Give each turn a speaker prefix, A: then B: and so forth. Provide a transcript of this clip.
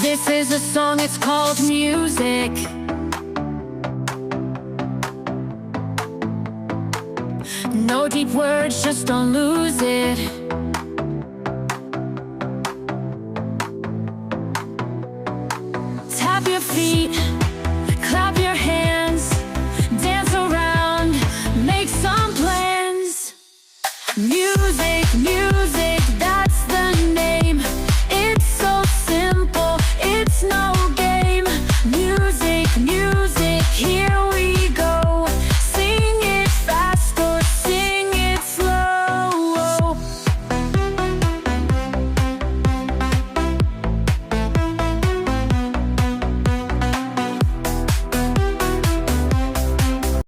A: This is a song, it's called music. No deep words, just don't lose it. Tap your feet, clap your hands, dance around, make some plans. Music, music.